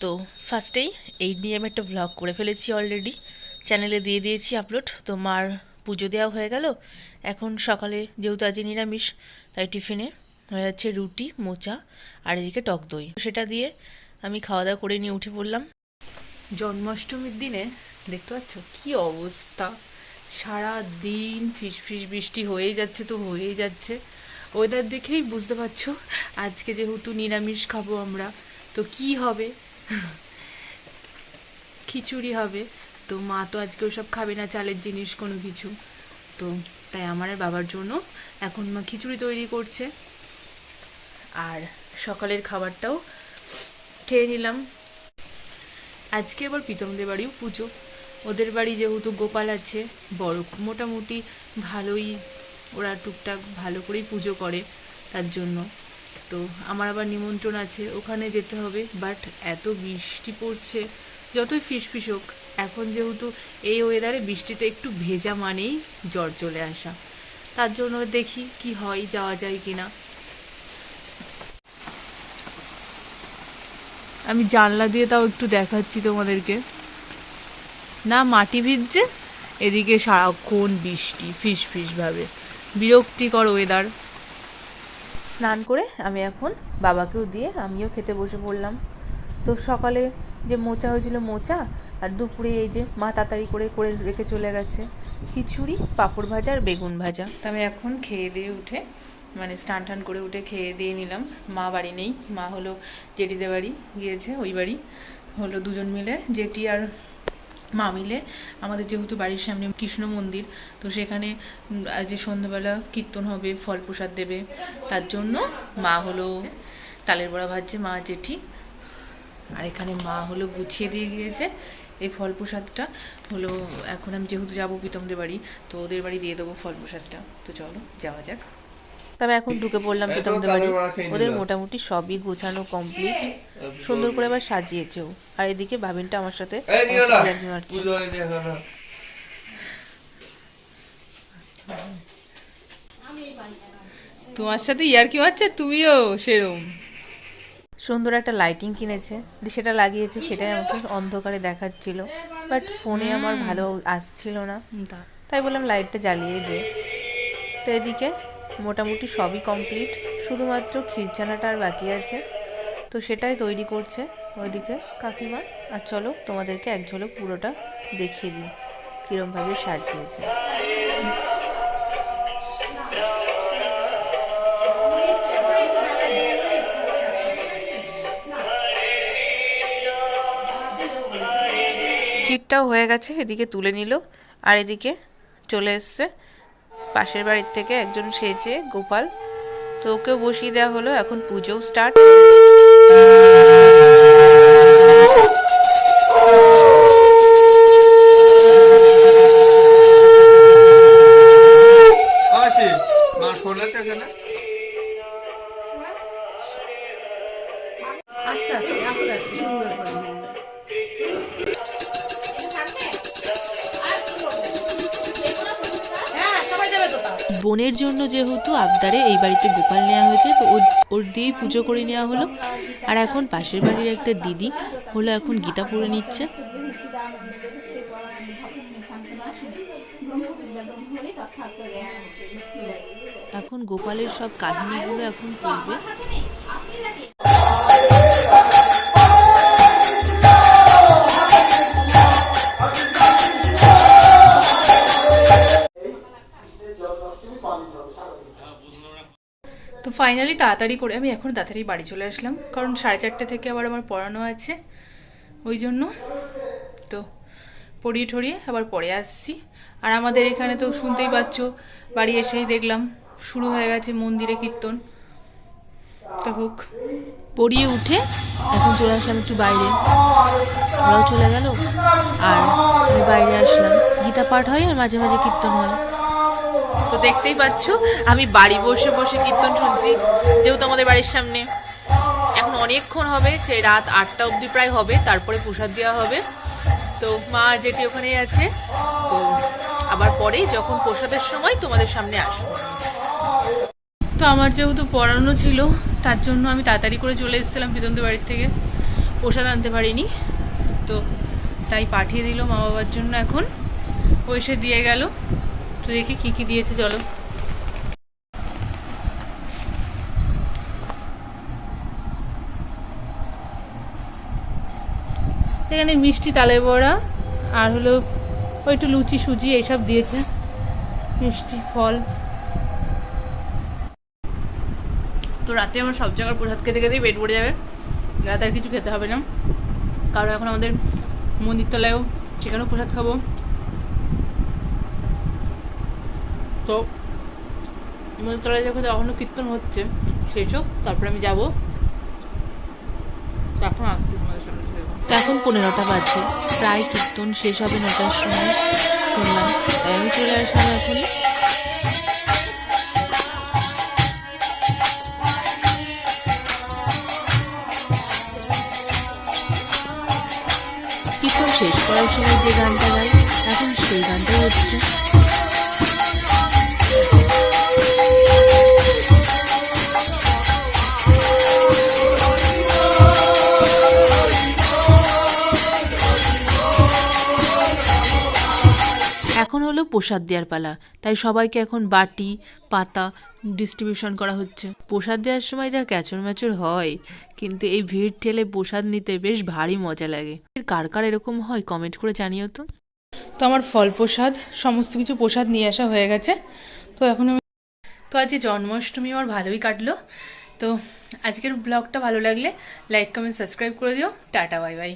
তো ফার্স্টেই এই নিয়ে আমি একটা ভ্লগ করে ফেলেছি অলরেডি, চ্যানেলে দিয়ে দিয়েছি আপলোড। তো মার পুজো দেওয়া হয়ে গেল। এখন সকালে যেহেতু আজ নিরামিষ, তাই টিফিনে হয়ে যাচ্ছে রুটি, মোচা আর এদিকে টক দই। সেটা দিয়ে আমি খাওয়া দাওয়া করে নিয়ে উঠে পড়লাম। জন্মাষ্টমীর দিনে দেখতে পাচ্ছ কি অবস্থা, সারা দিন ফিস ফিস বৃষ্টি হয়েই যাচ্ছে, তো হয়েই যাচ্ছে। ওয়েদার দেখেই বুঝতে পারছো আজকে যেহেতু নিরামিষ খাবো আমরা, তো কি হবে, খিচুড়ি হবে। তো মা তো আজকে ওসব খাবে না, চালের জিনিস কোনো কিছু। তো তাই আমার আর বাবার জন্য এখন মা খিচুড়ি তৈরি করছে, আর সকালের খাবারটাও খেয়ে নিলাম। আজকে আবার প্রীতমদের বাড়িও পুজো। ওদের বাড়ি যেহেতু গোপাল আছে বড়, মোটামুটি ভালোই ওরা টুকটাক ভালো করেই পুজো করে, তার জন্য তো আমার আবার নিমন্ত্রণ আছে, ওখানে যেতে হবে। বাট এত বৃষ্টি পড়ছে, যতই ফিসফিস হোক, এখন যেহেতু এই ওয়েদারে বৃষ্টিতে একটু ভেজা মানেই জ্বর চলে আসা। তার জন্য দেখি কি হয়, যাওয়া যায় কিনা। আমি জানলা দিয়ে তাও একটু দেখাচ্ছি তোমাদেরকে, না মাটি ভিজছে, এদিকে সারাক্ষণ বৃষ্টি ফিস ফিস ভাবে, বিরক্তিকর ওয়েদার। স্নান করে আমি এখন বাবাকেও দিয়ে আমিও খেতে বসে পড়লাম। তো সকালে যে মোচা হয়েছিল মোচা, আর দুপুরে এই যে মা তাড়াতাড়ি করে করে রেখে চলে গেছে খিচুড়ি, পাঁপড় ভাজা আর বেগুন ভাজা। তো আমি এখন খেয়ে দিয়ে উঠে, মানে স্নান টান করে উঠে খেয়ে দিয়ে নিলাম। মা বাড়ি নেই, মা হলো জেঠিদের বাড়ি গিয়েছে। ওই বাড়ি হলো দুজন মিলে, জেঠি আর মা মিলে। আমাদের যেহেতু বাড়ির সামনে কৃষ্ণ মন্দির, তো সেখানে আজ যে সন্ধ্যাবেলা কীর্তন হবে, ফল প্রসাদ দেবে, তার জন্য মা হলো তালের বড়া ভাজছে, মা জেঠি। আর এখানে মা হলো গুছিয়ে দিয়ে গিয়েছে এই ফল প্রসাদটা। হলো এখন আমি যেহেতু যাবো প্রীতমদের বাড়ি, তো ওদের বাড়ি দিয়ে দেবো ফল প্রসাদটা। তো চলো যাওয়া যাক। তবে এখন ঢুকে পড়লাম প্রীতমদের বাড়ি। ওদের মোটামুটি সবই গোছানো কমপ্লিট, সুন্দর করে আবার সাজিয়েছেও। আর এদিকে ভাবিনটা আমার সাথে মারছে। তোমার সাথে ইয়ার কি হচ্ছে, তুমিও সেরম। সুন্দর একটা লাইটিং কিনেছে, সেটা লাগিয়েছে, সেটাই আমাকে অন্ধকারে দেখাচ্ছিল। বাট ফোনে আমার ভালো আসছিল না, তাই বললাম লাইটটা জ্বালিয়ে দে। তো এদিকে মোটামুটি সবই কমপ্লিট, শুধুমাত্র ক্ষীরচানাটা আর বাকি আছে। তো সেটাই তৈরি করছে ওইদিকে কাকিমা। আর চলো তোমাদেরকে এক ঝলক পুরোটা দেখিয়ে দিই কীরমভাবে সাজিয়েছে। ক্ষীরটাও হয়ে গেছে, এদিকে তুলে নিল। আর এদিকে চলে এসছে পাশের বাড়ির থেকে একজন সেজে গোপাল, তো ওকেও বসিয়ে দেওয়া হলো। এখন পুজোও স্টার্ট। আস্তে আস্তে আস্তে আস্তে সুন্দর করে। বোনের জন্য যেহেতু আবদারে এই বাড়িতে গোপাল নেওয়া হয়েছে, তো ওর দিয়েই পুজো করে নেওয়া হলো। আর এখন পাশের বাড়ির একটা দিদি হলো এখন গীতা পড়ে নিচ্ছে। এখন গোপালের সব কাহিনীগুলো এখন পড়বে। তো ফাইনালি তাড়াতাড়ি করে আমি এখন তাড়াতাড়ি বাড়ি চলে আসলাম, কারণ 4:30 থেকে আবার আমার পড়ানো আছে, ওই জন্য। তো পড়িয়ে ঠড়িয়ে আবার পরে আসছি। আর আমাদের এখানে তো শুনতেই পাচ্ছ, বাড়ি এসেই দেখলাম শুরু হয়ে গেছে মন্দিরে কীর্তন। তো হোক, পড়িয়ে উঠে এখন চলে আসলাম একটু বাইরে, ওরাও চলে গেল আর আমি বাইরে আসলাম। গীতা পাঠ হয় আর মাঝে মাঝে কীর্তন হয়। তো দেখতেই পাচ্ছ আমি বাড়ি বসে বসে কীর্তন শুনছি, যেহেতু আমাদের বাড়ির সামনে। এখন অনেকক্ষণ হবে, সেই রাত 8টা অবধি প্রায় হবে, তারপরে প্রসাদ দেওয়া হবে। তো মা যেটি ওখানেই আছে, তো আবার পরেই যখন প্রসাদের সময় তোমাদের সামনে আসবো। তো আমার যেহেতু পড়ানো ছিল, তার জন্য আমি তাড়াতাড়ি করে চলে এসেছিলাম প্রীতমদের বাড়ির থেকে। প্রসাদ আনতে পারিনি, তো তাই পাঠিয়ে দিল মা বাবার জন্য। এখন ও এসে দিয়ে গেল, তো দেখি কী কী দিয়েছে চলো। এখানে মিষ্টি তালের বড়া আর হলো ওই একটু লুচি সুজি এইসব দিয়েছে, মিষ্টি ফল। তো রাতে আমার সব জায়গার প্রসাদ খেতে খেতেই পেট ভরে যাবে, রাতে আর কিছু খেতে হবে না, কারণ এখন আমাদের মন্দিরতলায়ও সেখানেও প্রসাদ খাবো। তো মন্দিরতলায় যখন এখনও কীর্তন হচ্ছে শেষ হোক, তারপরে আমি যাবো। এখন আসছি তোমাদের সামনে। এখন 15টা বাজে, প্রায় কীর্তন শেষ হবে 9টার সময় শুনলাম, তাই আমি চলে আসলাম এখনই। কীর্তন শেষ করার সময় যে গানটা গাই এখন সেই গানটাই হচ্ছে। এখন হলো প্রসাদ দেওয়ার পালা, তাই সবাইকে এখন বাটি পাতা ডিস্ট্রিবিউশন করা হচ্ছে। প্রসাদ দেওয়ার সময় যা ক্যাচর ম্যাচর হয়, কিন্তু এই ভিড় ঠেলে প্রসাদ নিতে বেশ ভারী মজা লাগে। কার কার এরকম হয় কমেন্ট করে জানিও তো। তো আমার ফল প্রসাদ সমস্ত কিছু প্রসাদ নিয়ে আসা হয়ে গেছে। তো এখন আমি তো আজকে জন্মাষ্টমী আমার ভালোই কাটলো। তো আজকের ব্লগটা ভালো লাগলে লাইক কমেন্ট সাবস্ক্রাইব করে দিও। Tata bye bye.